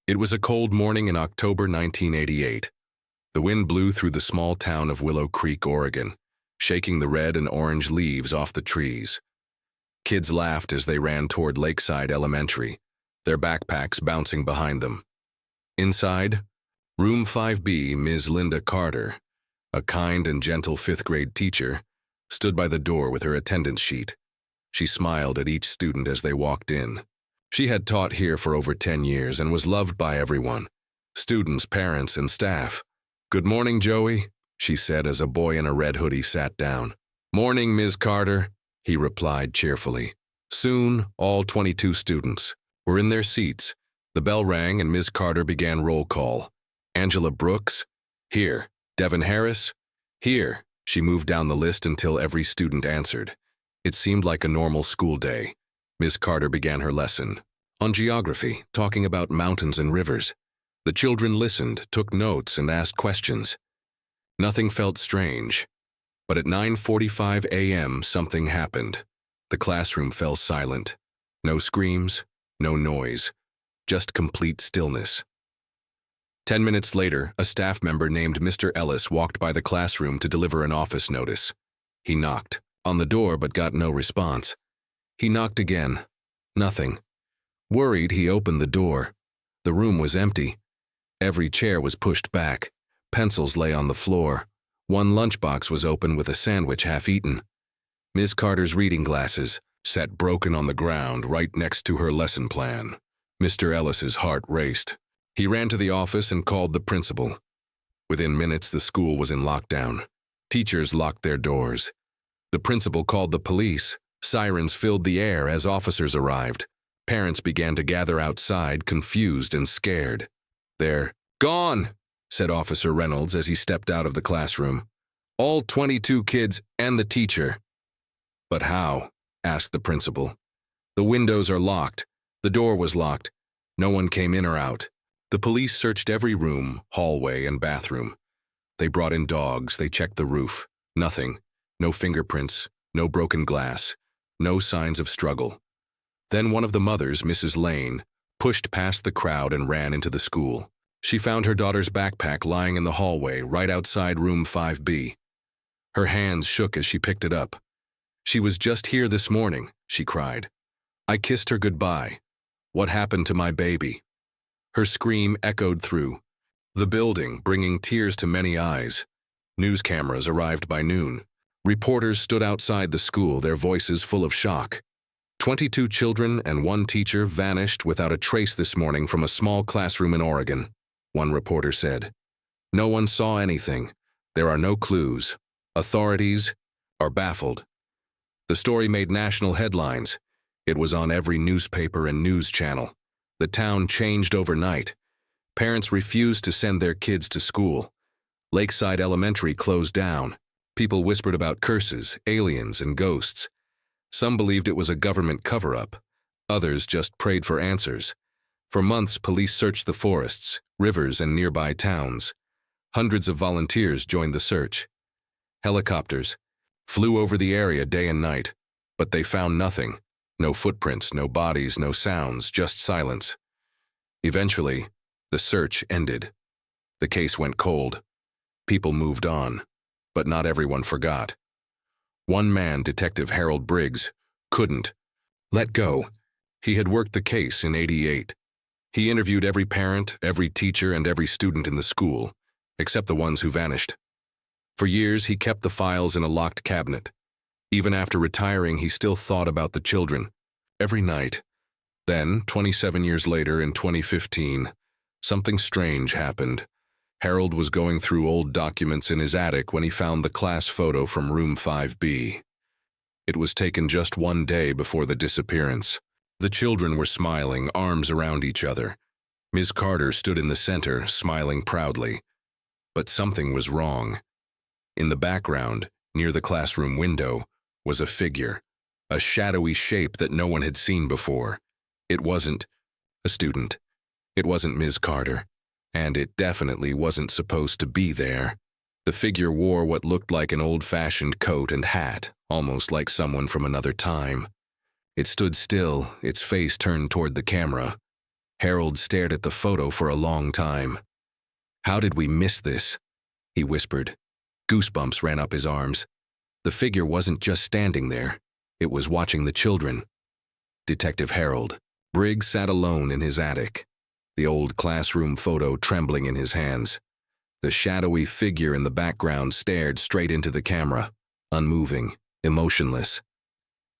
It was a cold morning in October 1988. The wind blew through the small town of Willow Creek, Oregon, shaking the red and orange leaves off the trees. Kids laughed as they ran toward Lakeside Elementary, their backpacks bouncing behind them. Inside, Room 5B, Ms. Linda Carter, a kind and gentle fifth-grade teacher, stood by the door with her attendance sheet. She smiled at each student as they walked in. She had taught here for over 10 years and was loved by everyone, students, parents, and staff. "Good morning, Joey," she said as a boy in a red hoodie sat down. "Morning, Ms. Carter," he replied cheerfully. Soon, all 22 students were in their seats. The bell rang and Ms. Carter began roll call. Angela Brooks? Here. Devin Harris? Here. She moved down the list until every student answered. It seemed like a normal school day. Ms. Carter began her lesson on geography, talking about mountains and rivers. The children listened, took notes, and asked questions. Nothing felt strange. But at 9:45 a.m., something happened. The classroom fell silent. No screams, no noise, just complete stillness. 10 minutes later, a staff member named Mr. Ellis walked by the classroom to deliver an office notice. He knocked on the door but got no response. He knocked again. Nothing. Worried, he opened the door. The room was empty. Every chair was pushed back. Pencils lay on the floor. One lunchbox was open with a sandwich half-eaten. Ms. Carter's reading glasses sat broken on the ground right next to her lesson plan. Mr. Ellis's heart raced. He ran to the office and called the principal. Within minutes, the school was in lockdown. Teachers locked their doors. The principal called the police. Sirens filled the air as officers arrived. Parents began to gather outside, confused and scared. "They're gone," said Officer Reynolds as he stepped out of the classroom. "All 22 kids and the teacher." "But how?" asked the principal. "The windows are locked. The door was locked. No one came in or out." The police searched every room, hallway, and bathroom. They brought in dogs. They checked the roof. Nothing. No fingerprints. No broken glass. No signs of struggle. Then one of the mothers, Mrs. Lane, pushed past the crowd and ran into the school. She found her daughter's backpack lying in the hallway right outside room 5B. Her hands shook as she picked it up. "She was just here this morning," she cried. "I kissed her goodbye. What happened to my baby?" Her scream echoed through the building, bringing tears to many eyes. News cameras arrived by noon. Reporters stood outside the school, their voices full of shock. 22 children and one teacher vanished without a trace this morning from a small classroom in Oregon, one reporter said. "No one saw anything. There are no clues. Authorities are baffled." The story made national headlines. It was on every newspaper and news channel. The town changed overnight. Parents refused to send their kids to school. Lakeside Elementary closed down. People whispered about curses, aliens, and ghosts. Some believed it was a government cover-up. Others just prayed for answers. For months, police searched the forests, rivers, and nearby towns. Hundreds of volunteers joined the search. Helicopters flew over the area day and night, but they found nothing. No footprints, no bodies, no sounds, just silence. Eventually, the search ended. The case went cold. People moved on. But not everyone forgot. One man, Detective Harold Briggs, couldn't let go. He had worked the case in '88. He interviewed every parent, every teacher, and every student in the school, except the ones who vanished. For years, he kept the files in a locked cabinet. Even after retiring, he still thought about the children, every night. Then, 27 years later, in 2015, something strange happened. Harold was going through old documents in his attic when he found the class photo from room 5B. It was taken just one day before the disappearance. The children were smiling, arms around each other. Ms. Carter stood in the center, smiling proudly. But something was wrong. In the background, near the classroom window, was a figure, a shadowy shape that no one had seen before. It wasn't a student. It wasn't Ms. Carter. And it definitely wasn't supposed to be there. The figure wore what looked like an old-fashioned coat and hat, almost like someone from another time. It stood still, its face turned toward the camera. Harold stared at the photo for a long time. "How did we miss this?" he whispered. Goosebumps ran up his arms. The figure wasn't just standing there. It was watching the children. Detective Harold. Briggs sat alone in his attic, the old classroom photo trembling in his hands. The shadowy figure in the background stared straight into the camera, unmoving, emotionless.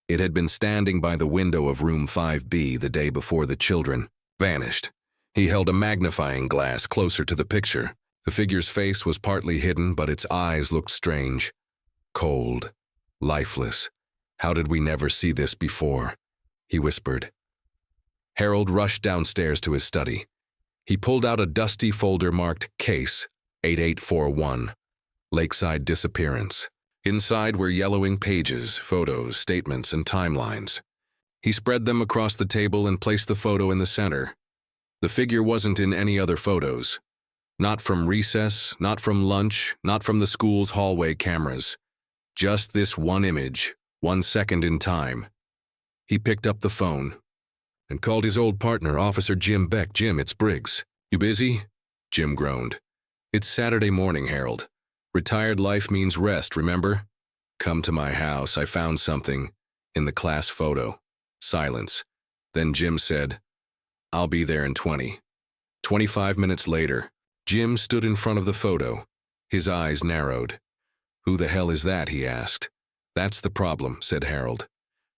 It had been standing by the window of room 5B the day before the children vanished. He held a magnifying glass closer to the picture. The figure's face was partly hidden, but its eyes looked strange. Cold, lifeless. "How did we never see this before?" he whispered. Harold rushed downstairs to his study. He pulled out a dusty folder marked Case 8841, Lakeside Disappearance. Inside were yellowing pages, photos, statements, and timelines. He spread them across the table and placed the photo in the center. The figure wasn't in any other photos. Not from recess, not from lunch, not from the school's hallway cameras. Just this one image, 1 second in time. He picked up the phone and called his old partner, Officer Jim Beck. "Jim, it's Briggs. You busy?" Jim groaned. "It's Saturday morning, Harold. Retired life means rest, remember? Come to my house. I found something in the class photo." Silence. Then Jim said, "I'll be there in 20. 25 minutes later, Jim stood in front of the photo. His eyes narrowed. "Who the hell is that?" he asked. "That's the problem," said Harold.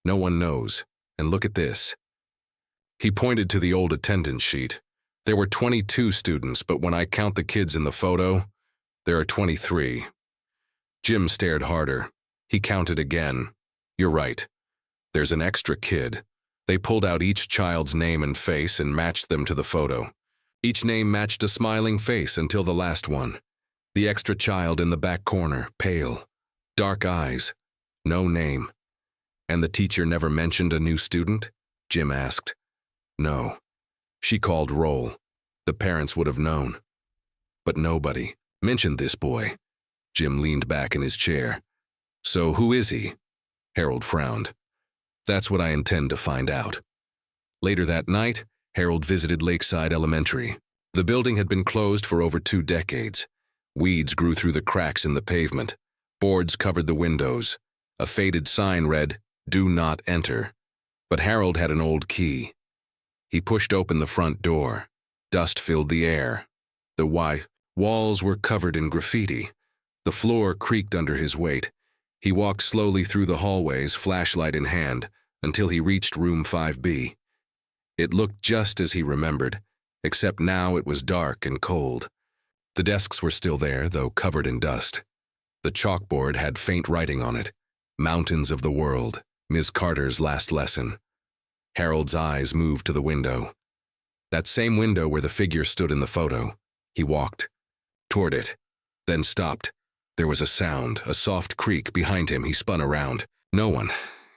"No one knows. And look at this." He pointed to the old attendance sheet. There were 22 students, but when I count the kids in the photo, there are 23. Jim stared harder. He counted again. "You're right. There's an extra kid." They pulled out each child's name and face and matched them to the photo. Each name matched a smiling face until the last one. The extra child in the back corner, pale, dark eyes, no name. "And the teacher never mentioned a new student?" Jim asked. "No. She called roll. The parents would have known. But nobody mentioned this boy." Jim leaned back in his chair. "So who is he?" Harold frowned. "That's what I intend to find out." Later that night, Harold visited Lakeside Elementary. The building had been closed for over 2 decades. Weeds grew through the cracks in the pavement. Boards covered the windows. A faded sign read, "Do not enter." But Harold had an old key. He pushed open the front door. Dust filled the air. The white walls were covered in graffiti. The floor creaked under his weight. He walked slowly through the hallways, flashlight in hand, until he reached room 5B. It looked just as he remembered, except now it was dark and cold. The desks were still there, though covered in dust. The chalkboard had faint writing on it. "Mountains of the World, Ms. Carter's last lesson." Harold's eyes moved to the window. That same window where the figure stood in the photo. He walked toward it, then stopped. There was a sound, a soft creak behind him. He spun around. "No one.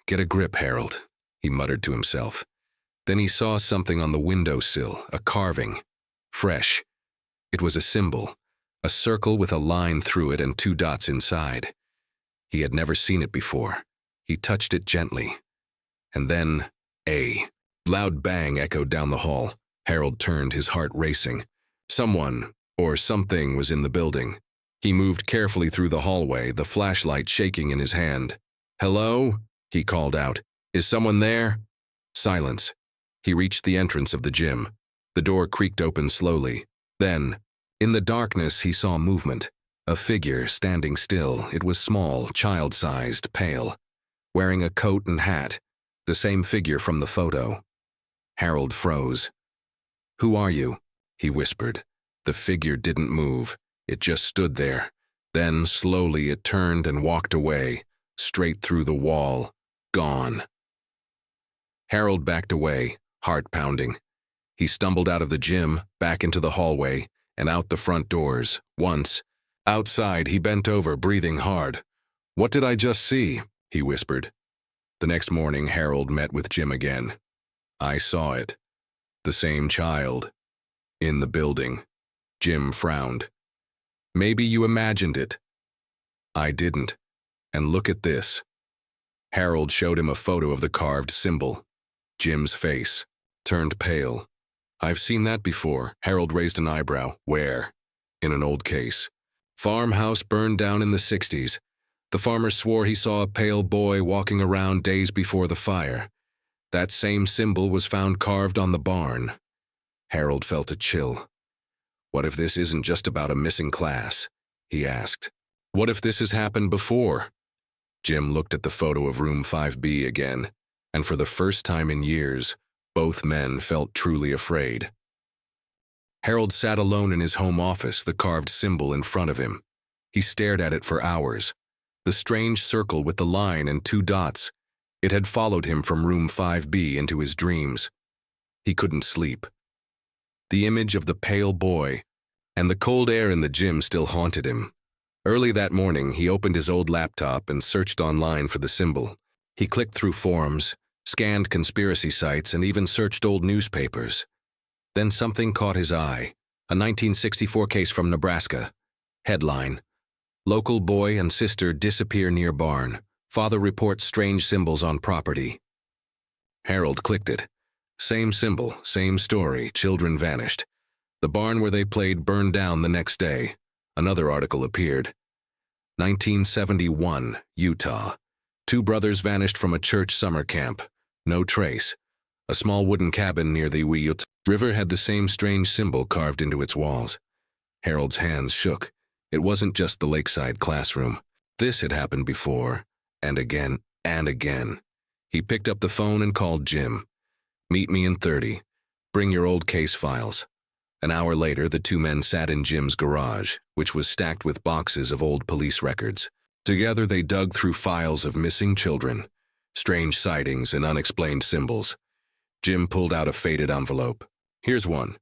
Get a grip, Harold," he muttered to himself. Then he saw something on the windowsill, a carving. Fresh. It was a symbol, a circle with a line through it and 2 dots inside. He had never seen it before. He touched it gently. And then, A. Loud bang echoed down the hall. Harold turned, his heart racing. Someone, or something, was in the building. He moved carefully through the hallway, the flashlight shaking in his hand. "Hello?" he called out. "Is someone there?" Silence. He reached the entrance of the gym. The door creaked open slowly. Then, in the darkness, he saw movement. A figure standing still. It was small, child-sized, pale, wearing a coat and hat, the same figure from the photo. Harold froze. "Who are you?" he whispered. The figure didn't move. It just stood there. Then, slowly, it turned and walked away, straight through the wall, gone. Harold backed away, heart pounding. He stumbled out of the gym, back into the hallway, and out the front doors. Once, outside, he bent over, breathing hard. "What did I just see?" he whispered. The next morning, Harold met with Jim again. "I saw it. The same child. In the building." Jim frowned. "Maybe you imagined it." "I didn't. And look at this." Harold showed him a photo of the carved symbol. Jim's face turned pale. I've seen that before. Harold raised an eyebrow. Where? In an old case. Farmhouse burned down in the 60s. The farmer swore he saw a pale boy walking around days before the fire. That same symbol was found carved on the barn. Harold felt a chill. What if this isn't just about a missing class? He asked. What if this has happened before? Jim looked at the photo of room 5B again, and for the first time in years, both men felt truly afraid. Harold sat alone in his home office, the carved symbol in front of him. He stared at it for hours. The strange circle with the line and 2 dots. It had followed him from room 5B into his dreams. He couldn't sleep. The image of the pale boy and the cold air in the gym still haunted him. Early that morning, he opened his old laptop and searched online for the symbol. He clicked through forums, scanned conspiracy sites, and even searched old newspapers. Then something caught his eye. A 1964 case from Nebraska. Headline: Local boy and sister disappear near barn. Father reports strange symbols on property. Harold clicked it. Same symbol, same story, children vanished. The barn where they played burned down the next day. Another article appeared. 1971, Utah. 2 brothers vanished from a church summer camp. No trace. A small wooden cabin near the Utah River had the same strange symbol carved into its walls. Harold's hands shook. It wasn't just the lakeside classroom. This had happened before, and again, and again. He picked up the phone and called Jim. Meet me in 30. Bring your old case files. An hour later, the 2 men sat in Jim's garage, which was stacked with boxes of old police records. Together, they dug through files of missing children, strange sightings, and unexplained symbols. Jim pulled out a faded envelope. Here's one.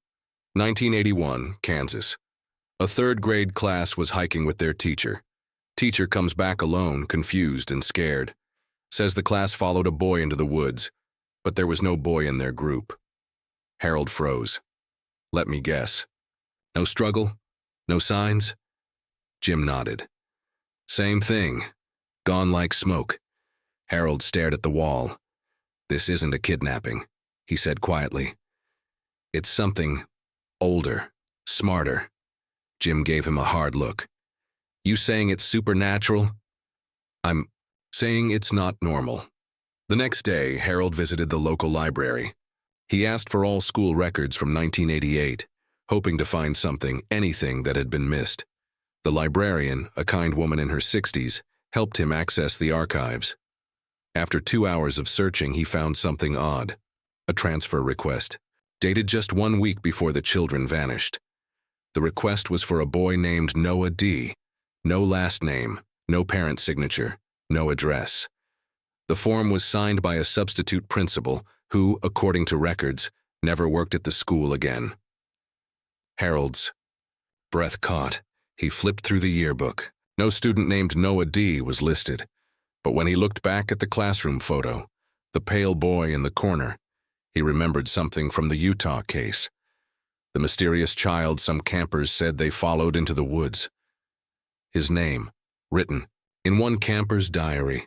1981, Kansas. A 3rd grade class was hiking with their teacher. Teacher comes back alone, confused and scared. Says the class followed a boy into the woods, but there was no boy in their group. Harold froze. Let me guess. No struggle? No signs? Jim nodded. Same thing. Gone like smoke. Harold stared at the wall. This isn't a kidnapping, he said quietly. It's something older, smarter. Jim gave him a hard look. You saying it's supernatural? I'm saying it's not normal. The next day, Harold visited the local library. He asked for all school records from 1988, hoping to find something, anything that had been missed. The librarian, a kind woman in her 60s, helped him access the archives. After 2 hours of searching, he found something odd. A transfer request, dated just 1 week before the children vanished. The request was for a boy named Noah D. No last name, no parent signature, no address. The form was signed by a substitute principal who, according to records, never worked at the school again. Harold's breath caught. He flipped through the yearbook. No student named Noah D. was listed, but when he looked back at the classroom photo, the pale boy in the corner, he remembered something from the Utah case. The mysterious child some campers said they followed into the woods. His name, written in one camper's diary.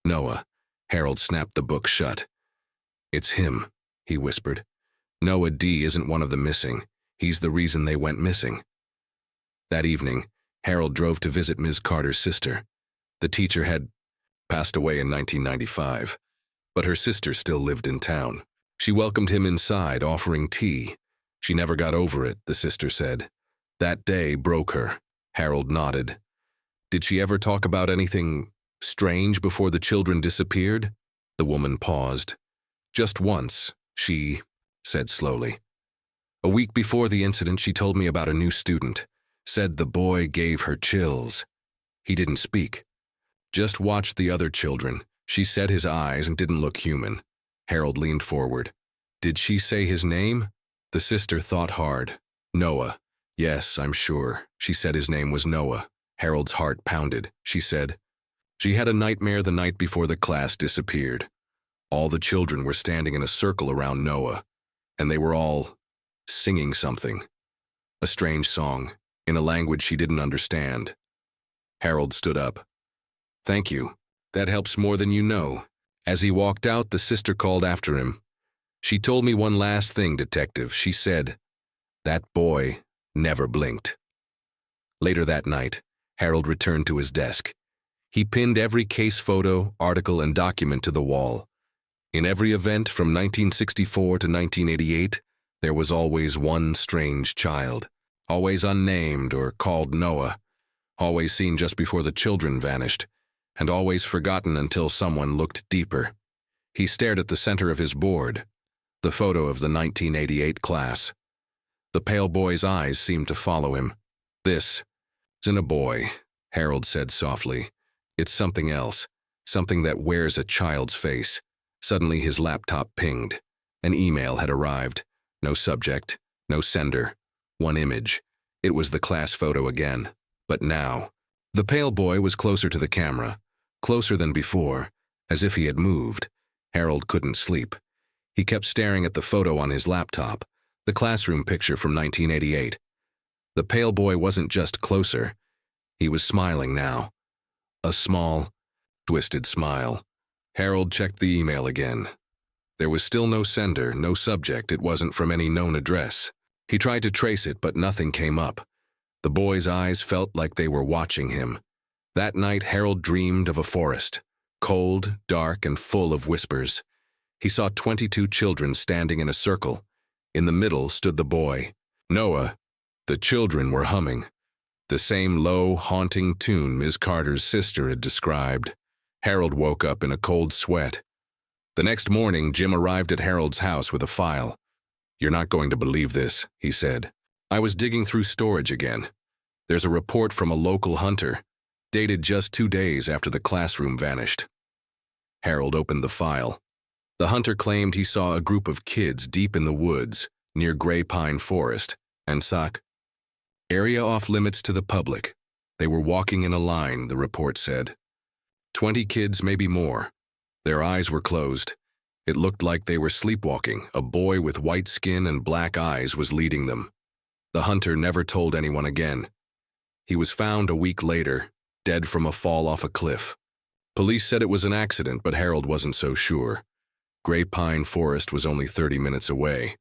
Noah. Harold snapped the book shut. It's him, he whispered. Noah D. isn't one of the missing. He's the reason they went missing. That evening, Harold drove to visit Ms. Carter's sister. The teacher had passed away in 1995, but her sister still lived in town. She welcomed him inside, offering tea. She never got over it, the sister said. That day broke her. Harold nodded. Did she ever talk about anything strange before the children disappeared? The woman paused. Just once, she said slowly. A week before the incident, she told me about a new student. Said the boy gave her chills. He didn't speak. Just watched the other children. She said his eyes and didn't look human. Harold leaned forward. Did she say his name? The sister thought hard. Noah. Yes, I'm sure. She said his name was Noah. Harold's heart pounded. She said, she had a nightmare the night before the class disappeared. All the children were standing in a circle around Noah, and they were all singing something. A strange song, in a language she didn't understand. Harold stood up. Thank you. That helps more than you know. As he walked out, the sister called after him. She told me one last thing, Detective. She said, that boy never blinked. Later that night, Harold returned to his desk. He pinned every case photo, article, and document to the wall. In every event from 1964 to 1988, there was always one strange child, always unnamed or called Noah, always seen just before the children vanished, and always forgotten until someone looked deeper. He stared at the center of his board, the photo of the 1988 class. The pale boy's eyes seemed to follow him. This isn't a boy, Harold said softly. It's something else, something that wears a child's face. Suddenly his laptop pinged. An email had arrived. No subject, no sender. One image. It was the class photo again. But now, the pale boy was closer to the camera, closer than before, as if he had moved. Harold couldn't sleep. He kept staring at the photo on his laptop, the classroom picture from 1988. The pale boy wasn't just closer. He was smiling now. A small, twisted smile. Harold checked the email again. There was still no sender, no subject. It wasn't from any known address. He tried to trace it, but nothing came up. The boy's eyes felt like they were watching him. That night, Harold dreamed of a forest, cold, dark, and full of whispers. He saw 22 children standing in a circle. In the middle stood the boy, Noah. The children were humming. The same low, haunting tune Ms. Carter's sister had described. Harold woke up in a cold sweat. The next morning, Jim arrived at Harold's house with a file. "You're not going to believe this," he said. "I was digging through storage again. There's a report from a local hunter, dated just 2 days after the classroom vanished." Harold opened the file. The hunter claimed he saw a group of kids deep in the woods, near Gray Pine Forest, and Sauk. Area off limits to the public. They were walking in a line, the report said. 20 kids, maybe more. Their eyes were closed. It looked like they were sleepwalking. A boy with white skin and black eyes was leading them. The hunter never told anyone again. He was found a week later, dead from a fall off a cliff. Police said it was an accident, but Harold wasn't so sure. Gray Pine Forest was only 30 minutes away.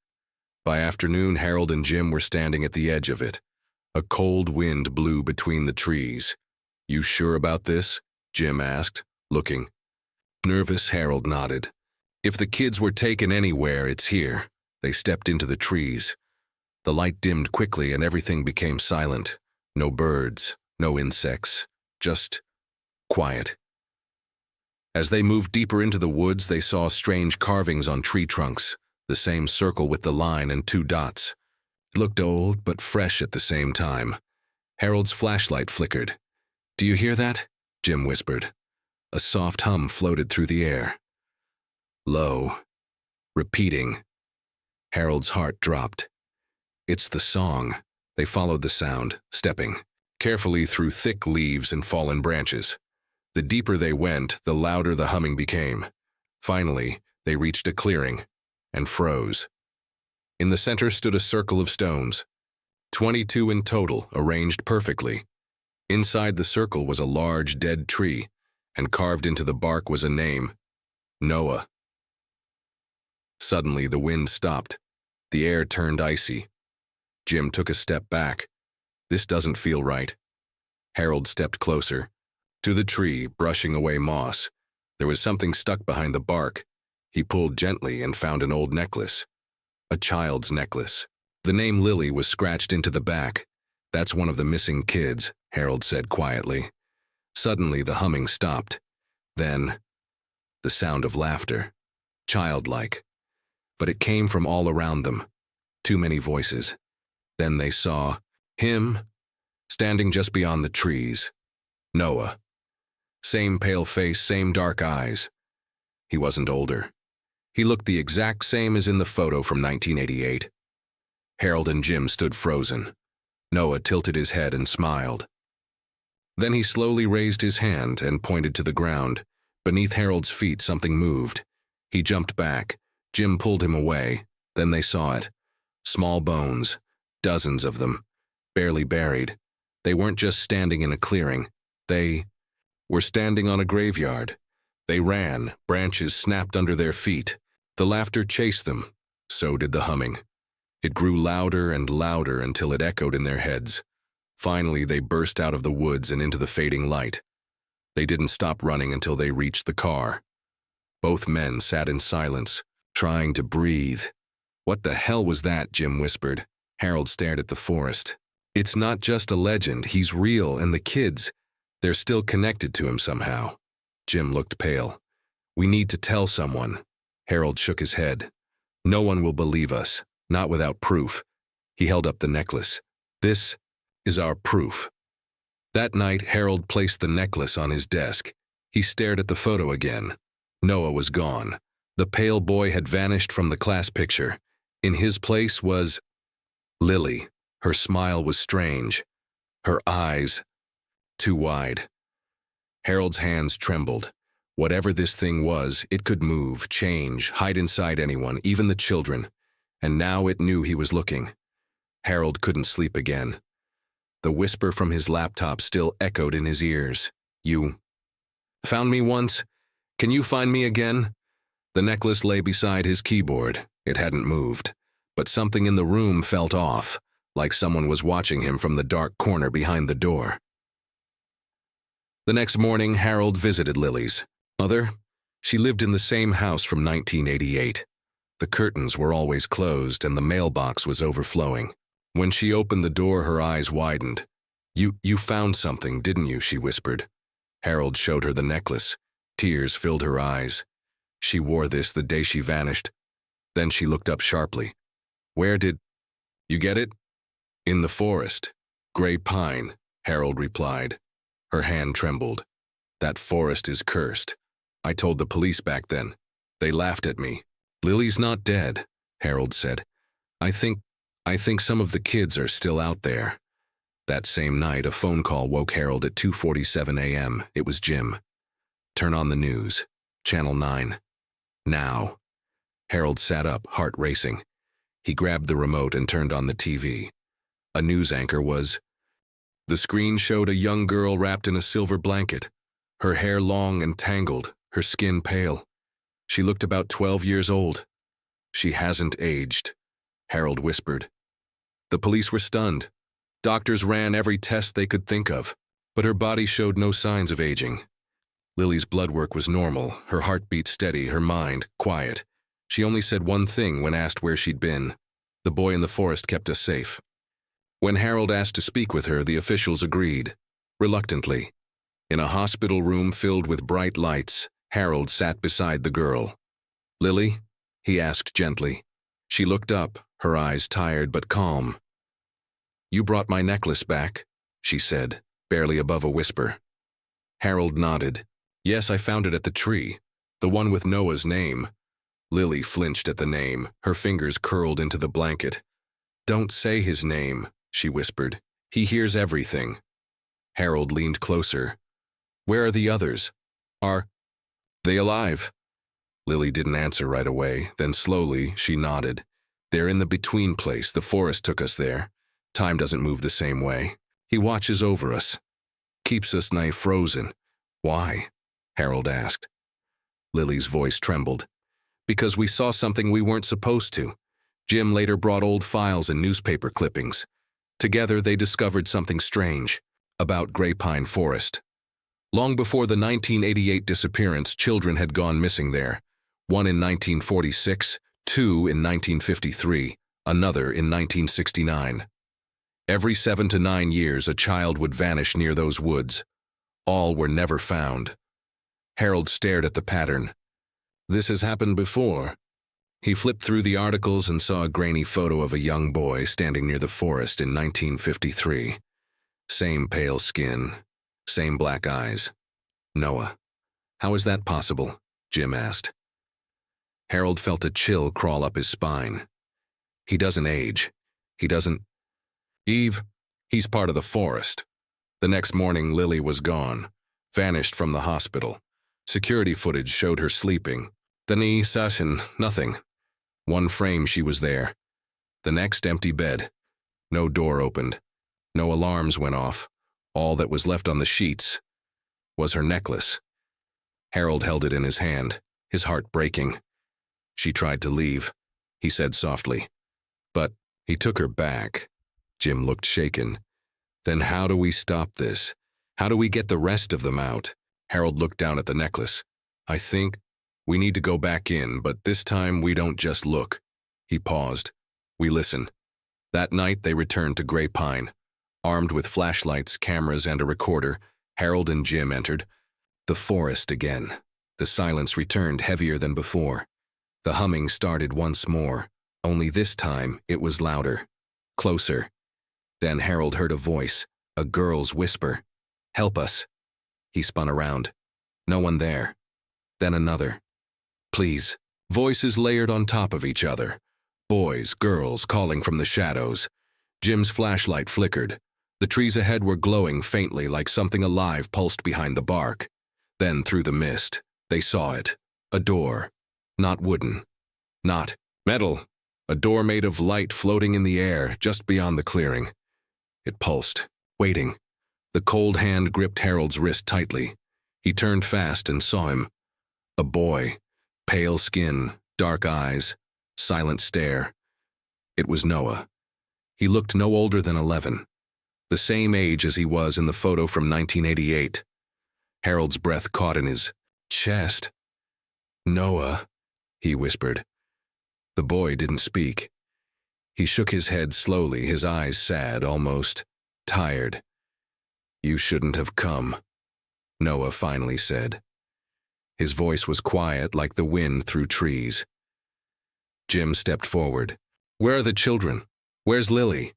By afternoon, Harold and Jim were standing at the edge of it. A cold wind blew between the trees. "You sure about this?" Jim asked, looking. Nervous, Harold nodded. "If the kids were taken anywhere, it's here." They stepped into the trees. The light dimmed quickly and everything became silent. No birds, no insects, just quiet. As they moved deeper into the woods, they saw strange carvings on tree trunks, the same circle with the line and 2 dots. It looked old, but fresh at the same time. Harold's flashlight flickered. "Do you hear that?" Jim whispered. A soft hum floated through the air. Low, repeating. Harold's heart dropped. "It's the song." They followed the sound, stepping carefully through thick leaves and fallen branches. The deeper they went, the louder the humming became. Finally, they reached a clearing and froze. In the center stood a circle of stones, 22 in total, arranged perfectly. Inside the circle was a large dead tree, and carved into the bark was a name, Noah. Suddenly, the wind stopped. The air turned icy. Jim took a step back. "This doesn't feel right." Harold stepped closer. To the tree, brushing away moss. There was something stuck behind the bark. He pulled gently and found an old necklace. A child's necklace. The name Lily was scratched into the back. "That's one of the missing kids," Harold said quietly. Suddenly, the humming stopped. Then, the sound of laughter. Childlike. But it came from all around them. Too many voices. Then they saw him, standing just beyond the trees. Noah. Same pale face, same dark eyes. He wasn't older. He looked the exact same as in the photo from 1988. Harold and Jim stood frozen. Noah tilted his head and smiled. Then he slowly raised his hand and pointed to the ground. Beneath Harold's feet, something moved. He jumped back. Jim pulled him away. Then they saw it. Small bones, dozens of them, barely buried. They weren't just standing in a clearing. They were standing on a graveyard. They ran, branches snapped under their feet. The laughter chased them. So did the humming. It grew louder and louder until it echoed in their heads. Finally, they burst out of the woods and into the fading light. They didn't stop running until they reached the car. Both men sat in silence, trying to breathe. "What the hell was that?" Jim whispered. Harold stared at the forest. "It's not just a legend. He's real, and the kids, they're still connected to him somehow." Jim looked pale. "We need to tell someone." Harold shook his head. "No one will believe us, not without proof." He held up the necklace. "This is our proof." That night, Harold placed the necklace on his desk. He stared at the photo again. Noah was gone. The pale boy had vanished from the class picture. In his place was Lily. Her smile was strange. Her eyes too wide. Harold's hands trembled. Whatever this thing was, it could move, change, hide inside anyone, even the children. And now it knew he was looking. Harold couldn't sleep again. The whisper from his laptop still echoed in his ears. "You found me once? Can you find me again?" The necklace lay beside his keyboard. It hadn't moved. But something in the room felt off, like someone was watching him from the dark corner behind the door. The next morning, Harold visited Lily's mother. She lived in the same house from 1988. The curtains were always closed and the mailbox was overflowing. When she opened the door, her eyes widened. You found something, didn't you?" she whispered. Harold showed her the necklace. Tears filled her eyes. "She wore this the day she vanished." Then she looked up sharply. "Where did you get it?" "In the forest. Gray pine," Harold replied. Her hand trembled. "That forest is cursed. I told the police back then. They laughed at me." "Lily's not dead," Harold said. I think some of the kids are still out there." That same night, a phone call woke Harold at 2:47 a.m. It was Jim. "Turn on the news. Channel 9. Now." Harold sat up, heart racing. He grabbed the remote and turned on the TV. A news anchor was. The screen showed a young girl wrapped in a silver blanket, her hair long and tangled, her skin pale. She looked about 12 years old. "She hasn't aged," Harold whispered. The police were stunned. Doctors ran every test they could think of, but her body showed no signs of aging. Lily's blood work was normal, her heartbeat steady, her mind quiet. She only said one thing when asked where she'd been. "The boy in the forest kept us safe." When Harold asked to speak with her, the officials agreed, reluctantly. In a hospital room filled with bright lights, Harold sat beside the girl. "Lily?" he asked gently. She looked up, her eyes tired but calm. "You brought my necklace back," she said, barely above a whisper. Harold nodded. "Yes, I found it at the tree, the one with Noah's name." Lily flinched at the name, her fingers curled into the blanket. "Don't say his name," she whispered. "He hears everything." Harold leaned closer. "Where are the others? Are they alive?" Lily didn't answer right away, then slowly she nodded. "They're in the between place. The forest took us there. Time doesn't move the same way. He watches over us. Keeps us nigh frozen." "Why?" Harold asked. Lily's voice trembled. "Because we saw something we weren't supposed to." Jim later brought old files and newspaper clippings. Together they discovered something strange about Gray Pine Forest. Long before the 1988 disappearance, children had gone missing there. One in 1946, two in 1953, another in 1969. Every 7 to 9 years, a child would vanish near those woods. All were never found. Harold stared at the pattern. "This has happened before." He flipped through the articles and saw a grainy photo of a young boy standing near the forest in 1953. Same pale skin, same black eyes. "Noah. How is that possible?" Jim asked. Harold felt a chill crawl up his spine. "He doesn't age. He doesn't. Eve, he's part of the forest." The next morning, Lily was gone, vanished from the hospital. Security footage showed her sleeping. The knee session, nothing. One frame she was there. The next, empty bed. No door opened. No alarms went off. All that was left on the sheets was her necklace. Harold held it in his hand, his heart breaking. She tried to leave, he said softly. But he took her back. Jim looked shaken. Then how do we stop this? How do we get the rest of them out? Harold looked down at the necklace. I think we need to go back in, but this time we don't just look. He paused. We listen. That night they returned to Grey Pine. Armed with flashlights, cameras, and a recorder, Harold and Jim entered. The forest again. The silence returned heavier than before. The humming started once more, only this time it was louder, closer. Then Harold heard a voice, a girl's whisper. Help us. He spun around. No one there. Then another. Please. Voices layered on top of each other. Boys, girls calling from the shadows. Jim's flashlight flickered. The trees ahead were glowing faintly like something alive pulsed behind the bark. Then through the mist, they saw it. A door. Not wooden. Not metal. A door made of light floating in the air just beyond the clearing. It pulsed, waiting. The cold hand gripped Harold's wrist tightly. He turned fast and saw him. A boy. Pale skin, dark eyes, silent stare. It was Noah. He looked no older than 11. The same age as he was in the photo from 1988. Harold's breath caught in his chest. Noah, he whispered. The boy didn't speak. He shook his head slowly, his eyes sad, almost tired. You shouldn't have come, Noah finally said. His voice was quiet like the wind through trees. Jim stepped forward. Where are the children? Where's Lily?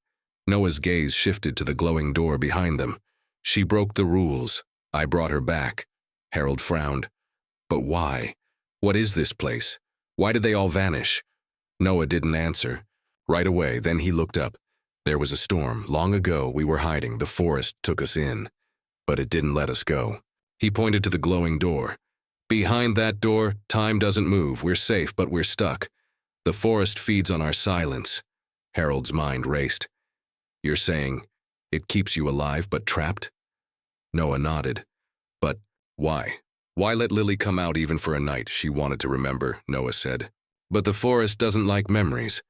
Noah's gaze shifted to the glowing door behind them. She broke the rules. I brought her back. Harold frowned. But why? What is this place? Why did they all vanish? Noah didn't answer. Right away, then he looked up. There was a storm. Long ago, we were hiding. The forest took us in. But it didn't let us go. He pointed to the glowing door. Behind that door, time doesn't move. We're safe, but we're stuck. The forest feeds on our silence. Harold's mind raced. You're saying it keeps you alive but trapped? Noah nodded. But why? Why let Lily come out even for a night? She wanted to remember, Noah said. But the forest doesn't like memories.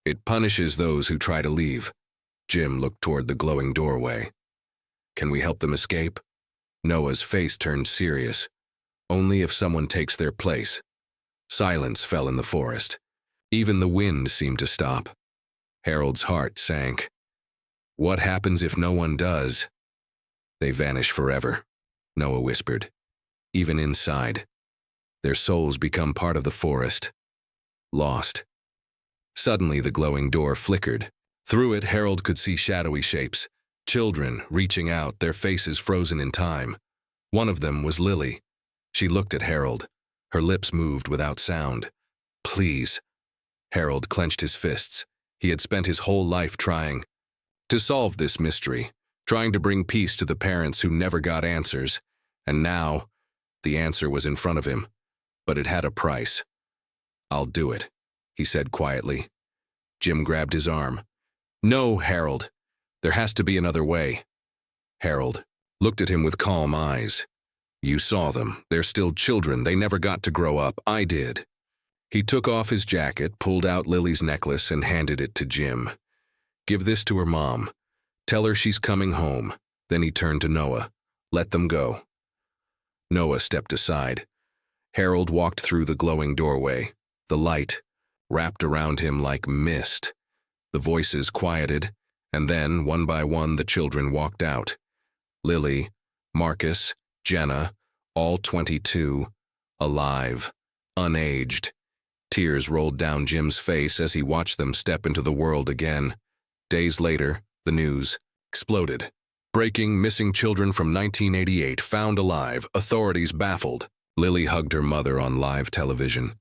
It punishes those who try to leave. Jim looked toward the glowing doorway. Can we help them escape? Noah's face turned serious. Only if someone takes their place. Silence fell in the forest. Even the wind seemed to stop. Harold's heart sank. What happens if no one does? They vanish forever, Noah whispered. Even inside. Their souls become part of the forest. Lost. Suddenly the glowing door flickered. Through it, Harold could see shadowy shapes. Children reaching out, their faces frozen in time. One of them was Lily. She looked at Harold. Her lips moved without sound. Please. Harold clenched his fists. He had spent his whole life trying to solve this mystery, trying to bring peace to the parents who never got answers. And now, the answer was in front of him. But it had a price. I'll do it, he said quietly. Jim grabbed his arm. No, Harold. There has to be another way. Harold looked at him with calm eyes. You saw them. They're still children. They never got to grow up. I did. He took off his jacket, pulled out Lily's necklace, and handed it to Jim. Give this to her mom. Tell her she's coming home. Then he turned to Noah. Let them go. Noah stepped aside. Harold walked through the glowing doorway. The light wrapped around him like mist. The voices quieted, and then, one by one, the children walked out. Lily, Marcus, Jenna, all 22, alive, unaged. Tears rolled down Jim's face as he watched them step into the world again. Days later, the news exploded. Breaking: missing children from 1988 found alive, authorities baffled. Lily hugged her mother on live television.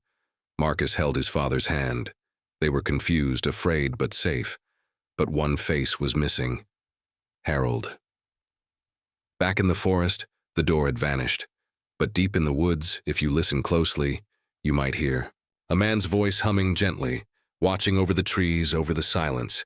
Marcus held his father's hand. They were confused, afraid, but safe. But one face was missing. Harold. Back in the forest, the door had vanished. But deep in the woods, if you listen closely, you might hear a man's voice humming gently, watching over the trees, over the silence.